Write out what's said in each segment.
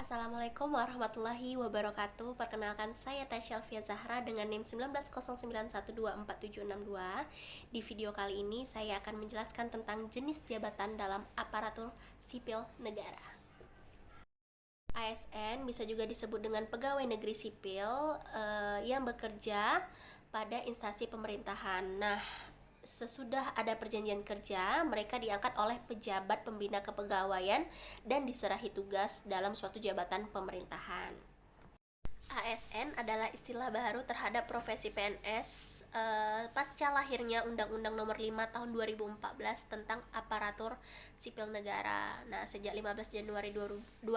Assalamualaikum warahmatullahi wabarakatuh. Perkenalkan, saya Tasya Alfia Zahra dengan NIM 1909124762. Di video kali ini saya akan menjelaskan tentang jenis jabatan dalam aparatur sipil negara. ASN bisa juga disebut dengan pegawai negeri sipil yang bekerja pada instansi pemerintahan. Nah, sesudah ada perjanjian kerja, mereka diangkat oleh pejabat pembina kepegawaian dan diserahi tugas dalam suatu jabatan pemerintahan. ASN adalah istilah baru terhadap profesi PNS pasca lahirnya Undang-Undang Nomor 5 Tahun 2014 tentang Aparatur Sipil Negara. Nah, sejak 15 Januari 2014,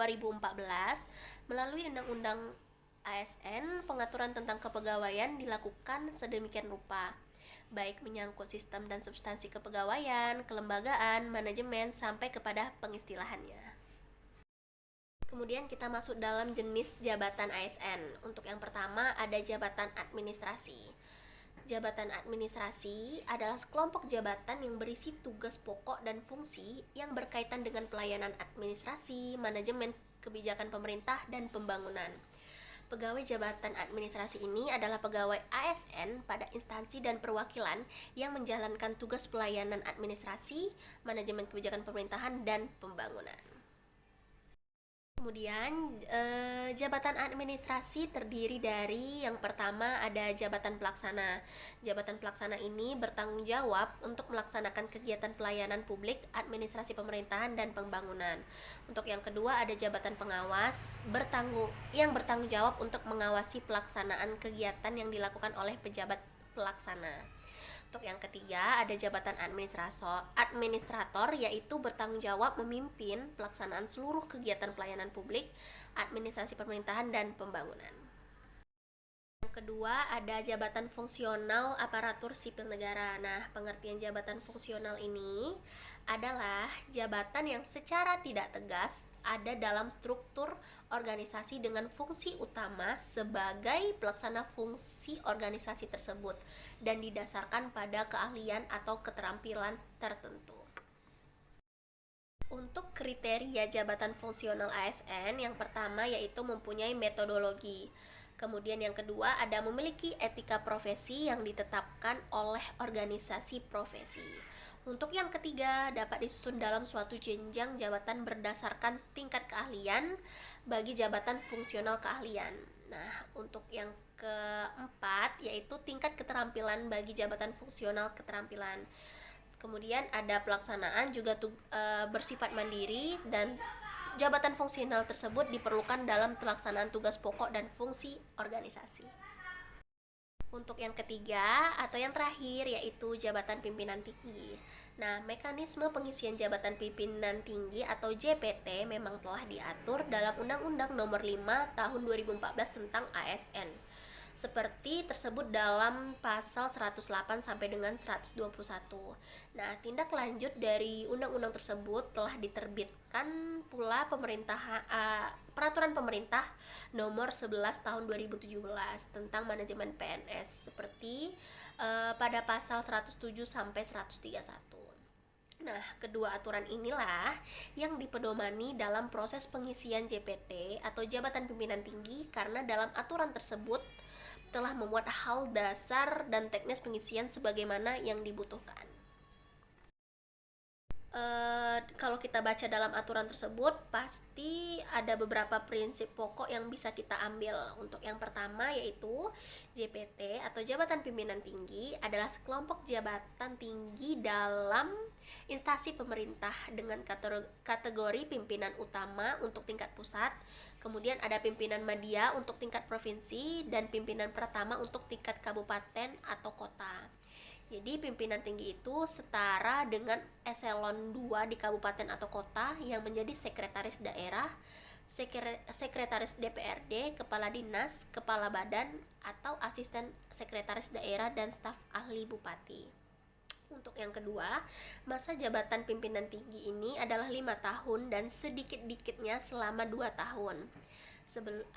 melalui Undang-Undang ASN, pengaturan tentang kepegawaian dilakukan sedemikian rupa, baik menyangkut sistem dan substansi kepegawaian, kelembagaan, manajemen, sampai kepada pengistilahannya. Kemudian kita masuk dalam jenis jabatan ASN. Untuk yang pertama ada jabatan administrasi. Jabatan administrasi adalah sekelompok jabatan yang berisi tugas pokok dan fungsi yang berkaitan dengan pelayanan administrasi, manajemen kebijakan pemerintah, dan pembangunan. Pegawai jabatan administrasi ini adalah pegawai ASN pada instansi dan perwakilan yang menjalankan tugas pelayanan administrasi, manajemen kebijakan pemerintahan, dan pembangunan. Kemudian jabatan administrasi terdiri dari yang pertama ada jabatan pelaksana. Jabatan pelaksana ini bertanggung jawab untuk melaksanakan kegiatan pelayanan publik, administrasi pemerintahan, dan pembangunan. Untuk yang kedua ada jabatan pengawas yang bertanggung jawab untuk mengawasi pelaksanaan kegiatan yang dilakukan oleh pejabat pelaksana. Untuk yang ketiga ada jabatan administrator, yaitu bertanggung jawab memimpin pelaksanaan seluruh kegiatan pelayanan publik, administrasi pemerintahan, dan pembangunan. Yang kedua ada jabatan fungsional aparatur sipil negara. Nah, pengertian jabatan fungsional ini adalah jabatan yang secara tidak tegas ada dalam struktur organisasi dengan fungsi utama sebagai pelaksana fungsi organisasi tersebut dan didasarkan pada keahlian atau keterampilan tertentu. Untuk kriteria jabatan fungsional ASN, yang pertama yaitu mempunyai metodologi. Kemudian yang kedua ada memiliki etika profesi yang ditetapkan oleh organisasi profesi. Untuk yang ketiga dapat disusun dalam suatu jenjang jabatan berdasarkan tingkat keahlian bagi jabatan fungsional keahlian. Nah, untuk yang keempat yaitu tingkat keterampilan bagi jabatan fungsional keterampilan. Kemudian ada pelaksanaan juga bersifat mandiri, dan jabatan fungsional tersebut diperlukan dalam pelaksanaan tugas pokok dan fungsi organisasi. Untuk yang ketiga atau yang terakhir yaitu jabatan pimpinan tinggi. Nah, mekanisme pengisian jabatan pimpinan tinggi atau JPT memang telah diatur dalam Undang-Undang Nomor 5 Tahun 2014 tentang ASN. Seperti tersebut dalam pasal 108 sampai dengan 121. Nah, tindak lanjut dari undang-undang tersebut telah diterbitkan pula peraturan pemerintah nomor 11 tahun 2017 tentang manajemen PNS seperti pada pasal 107 sampai 131. Nah, kedua aturan inilah yang dipedomani dalam proses pengisian JPT atau jabatan pimpinan tinggi, karena dalam aturan tersebut telah memuat hal dasar dan teknis pengisian sebagaimana yang dibutuhkan. Kalau kita baca dalam aturan tersebut pasti ada beberapa prinsip pokok yang bisa kita ambil. Untuk yang pertama yaitu JPT atau jabatan pimpinan tinggi adalah sekelompok jabatan tinggi dalam instansi pemerintah dengan kategori pimpinan utama untuk tingkat pusat, kemudian ada pimpinan media untuk tingkat provinsi, dan pimpinan pertama untuk tingkat kabupaten atau kota. Jadi pimpinan tinggi itu setara dengan eselon 2 di kabupaten atau kota yang menjadi sekretaris daerah, sekretaris DPRD, kepala dinas, kepala badan, atau asisten sekretaris daerah dan staf ahli bupati. Untuk yang kedua, masa jabatan pimpinan tinggi ini adalah 5 tahun dan sedikit-dikitnya selama 2 tahun.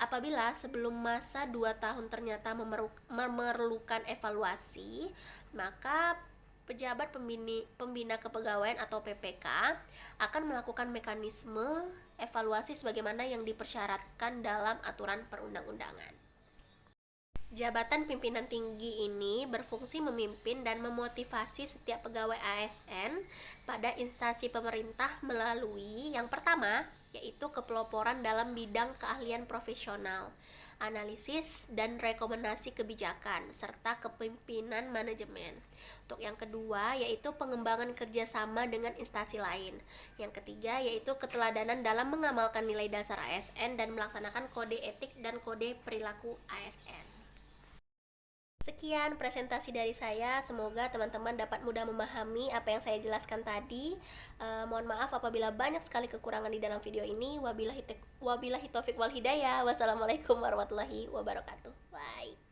Apabila sebelum masa 2 tahun ternyata memerlukan evaluasi, maka pejabat pembina kepegawaian atau PPK akan melakukan mekanisme evaluasi sebagaimana yang dipersyaratkan dalam aturan perundang-undangan. Jabatan pimpinan tinggi ini berfungsi memimpin dan memotivasi setiap pegawai ASN pada instansi pemerintah melalui yang pertama, yaitu kepeloporan dalam bidang keahlian profesional, analisis dan rekomendasi kebijakan, serta kepemimpinan manajemen. Untuk yang kedua, yaitu pengembangan kerjasama dengan instansi lain. Yang ketiga, yaitu keteladanan dalam mengamalkan nilai dasar ASN dan melaksanakan kode etik dan kode perilaku ASN. Sekian presentasi dari saya, semoga teman-teman dapat mudah memahami apa yang saya jelaskan tadi. Mohon maaf apabila banyak sekali kekurangan di dalam video ini. Wabillahi taufik wal hidayah. Wassalamualaikum warahmatullahi wabarakatuh. Bye.